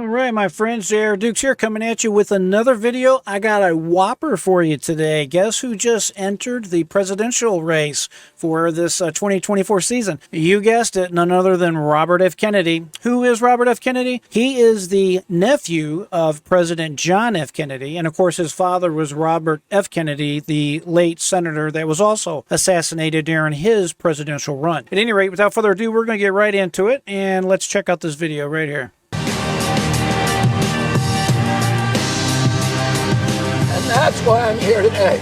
right, my friends, J.R. Dukes here, coming at you with another video. I got a whopper for you today. Guess who just entered the presidential race for this 2024 season? You guessed it, none other than Robert F. Kennedy. Who is Robert F. Kennedy? He is the nephew of President John F. Kennedy, and of course his father was Robert F. Kennedy, the late senator that was also assassinated during his presidential run. At any rate, without further ado, we're going to get right into it, and let's check out this video right here. That's why I'm here today.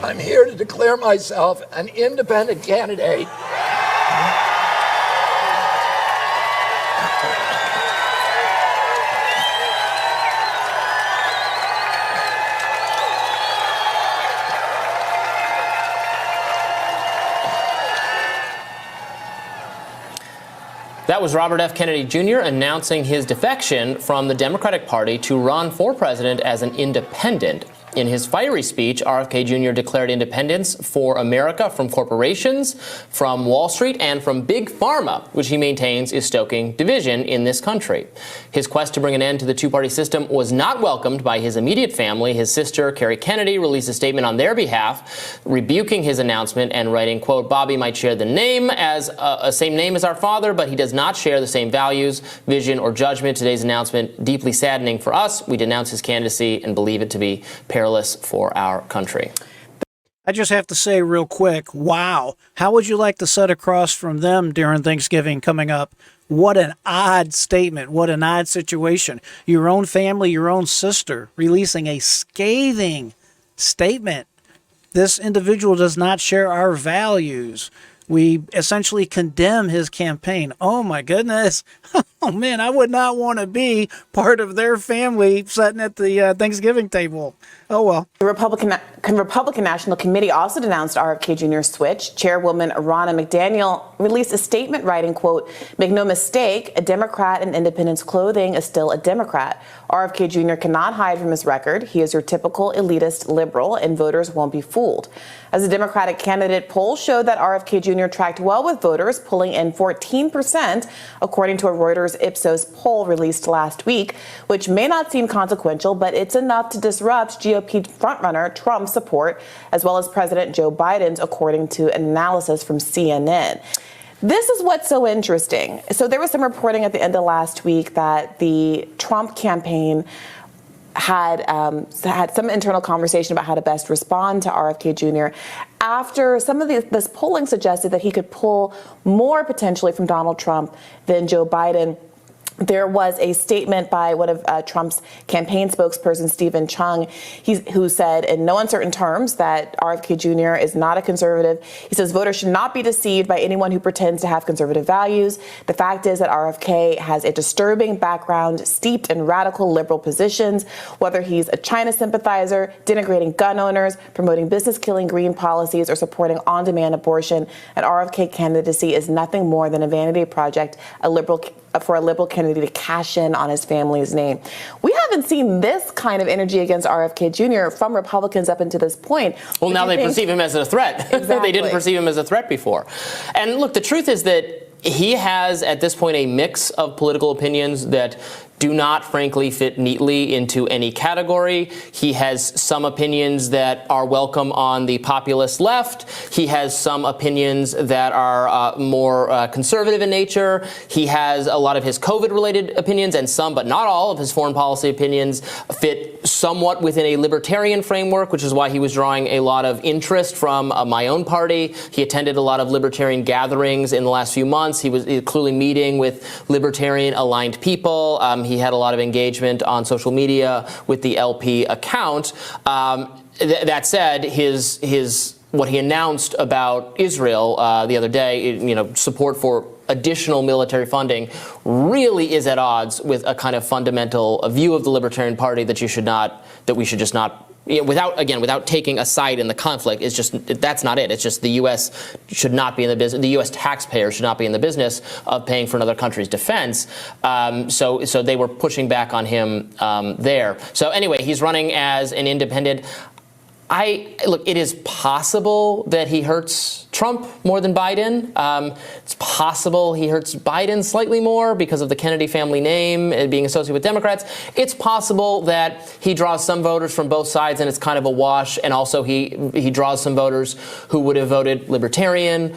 I'm here to declare myself an independent candidate. That was Robert F. Kennedy Jr. announcing his defection from the Democratic Party to run for president as an independent. In his fiery speech, RFK Jr. declared independence for America from corporations, from Wall Street, and from Big Pharma, which he maintains is stoking division in this country. His quest to bring an end to the two-party system was not welcomed by his immediate family. His sister, Kerry Kennedy, released a statement on their behalf, rebuking his announcement and writing, quote, "Bobby might share the name as same name as our father, but he does not share the same values, vision, or judgment. Today's announcement, deeply saddening for us. We denounce his candidacy and believe it to be perilous for our country." I just have to say real quick, wow. How would you like to sit across from them during Thanksgiving coming up? What an odd statement. What an odd situation. Your own family, your own sister, releasing a scathing statement. This individual does not share our values. We essentially condemn his campaign. Oh, my goodness. Oh, man, I would not want to be part of their family sitting at the Thanksgiving table. Oh, well. The Republican National Committee also denounced RFK Jr.'s switch. Chairwoman Ronna McDaniel released a statement writing, quote, "Make no mistake, a Democrat in independence clothing is still a Democrat. RFK Jr. cannot hide from his record. He is your typical elitist liberal, and voters won't be fooled." As a Democratic candidate, polls showed that RFK Jr. tracked well with voters, pulling in 14%, according to a Reuters Ipsos poll released last week, which may not seem consequential, but it's enough to disrupt GOP frontrunner Trump's support, as well as President Joe Biden's, according to an analysis from CNN. This is what's so interesting. So there was some reporting at the end of last week that the Trump campaign had some internal conversation about how to best respond to RFK Jr. after some of this polling suggested that he could pull more potentially from Donald Trump than Joe Biden. There was a statement by one of Trump's campaign spokesperson, Stephen Chung, who said in no uncertain terms that RFK Jr. is not a conservative. He says voters should not be deceived by anyone who pretends to have conservative values. The fact is that RFK has a disturbing background steeped in radical liberal positions, whether he's a China sympathizer, denigrating gun owners, promoting business-killing green policies, or supporting on-demand abortion. An RFK candidacy is nothing more than a vanity project, for a liberal candidate to cash in on his family's name. We haven't seen this kind of energy against RFK Jr. from Republicans up until this point. Well, now they perceive him as a threat. Exactly. They didn't perceive him as a threat before. And look, the truth is that he has, at this point, a mix of political opinions that do not, frankly, fit neatly into any category. He has some opinions that are welcome on the populist left. He has some opinions that are more conservative in nature. He has a lot of his COVID-related opinions, and some, but not all, of his foreign policy opinions fit somewhat within a libertarian framework, which is why he was drawing a lot of interest from my own party. He attended a lot of libertarian gatherings in the last few months. He was clearly meeting with libertarian-aligned people. He had a lot of engagement on social media with the LP account. That said, what he announced about Israel the other day, support for additional military funding, really is at odds with a kind of fundamental view of the Libertarian Party that we should just not. Without taking a side in the conflict, that's not it. It's just the U.S. should not be in the business. The U.S. taxpayer should not be in the business of paying for another country's defense. So they were pushing back on him there. So anyway, he's running as an independent. Look, it is possible that he hurts Trump more than Biden. It's possible he hurts Biden slightly more because of the Kennedy family name and being associated with Democrats. It's possible that he draws some voters from both sides and it's kind of a wash. And also he draws some voters who would have voted Libertarian.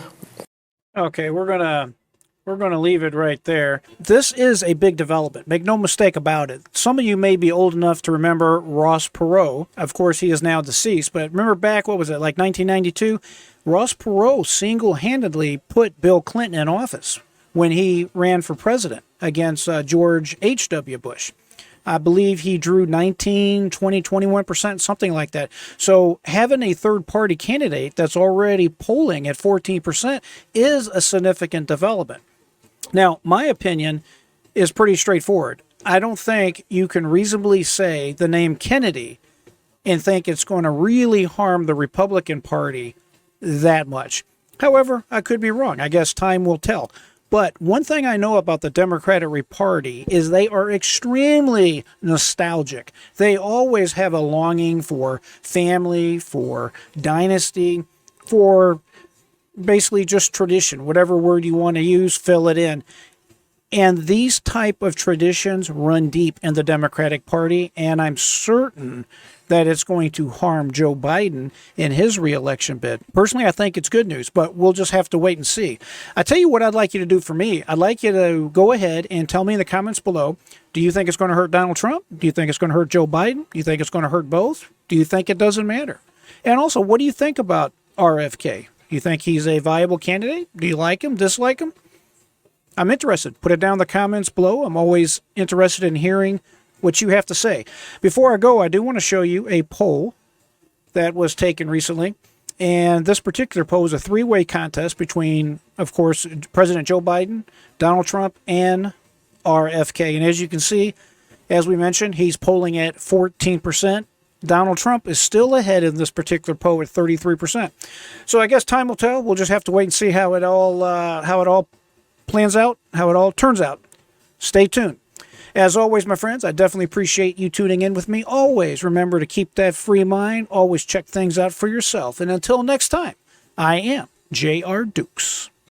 Okay, we're gonna leave it right there. This is a big development. Make no mistake about it. Some of you may be old enough to remember Ross Perot. Of course, he is now deceased, but remember back, what was it, like 1992? Ross Perot single-handedly put Bill Clinton in office when he ran for president against George H.W. Bush. I believe he drew 19, 20, 21%, something like that. So having a third-party candidate that's already polling at 14% is a significant development. Now, my opinion is pretty straightforward. I don't think you can reasonably say the name Kennedy and think it's going to really harm the Republican Party that much. However, I could be wrong. I guess time will tell. But one thing I know about the Democratic Party is they are extremely nostalgic. They always have a longing for family, for dynasty, for basically just tradition. Whatever word you want to use, fill it in. And these type of traditions run deep in the Democratic Party, and I'm certain that it's going to harm Joe Biden in his reelection bid. Personally, I think it's good news, but we'll just have to wait and see. I tell you what I'd like you to do for me. I'd like you to go ahead and tell me in the comments below, do you think it's going to hurt Donald Trump? Do you think it's going to hurt Joe Biden? Do you think it's going to hurt both? Do you think it doesn't matter? And also, what do you think about RFK? Do you think he's a viable candidate? Do you like him, dislike him? I'm interested. Put it down in the comments below. I'm always interested in hearing what you have to say. Before I go, I do want to show you a poll that was taken recently. And this particular poll is a three-way contest between, of course, President Joe Biden, Donald Trump, and RFK. And as you can see, as we mentioned, he's polling at 14%. Donald Trump is still ahead in this particular poll at 33%. So I guess time will tell. We'll just have to wait and see how it all plans out, how it all turns out. Stay tuned. As always, my friends, I definitely appreciate you tuning in with me. Always remember to keep that free mind. Always check things out for yourself. And until next time, I am J.R. Dukes.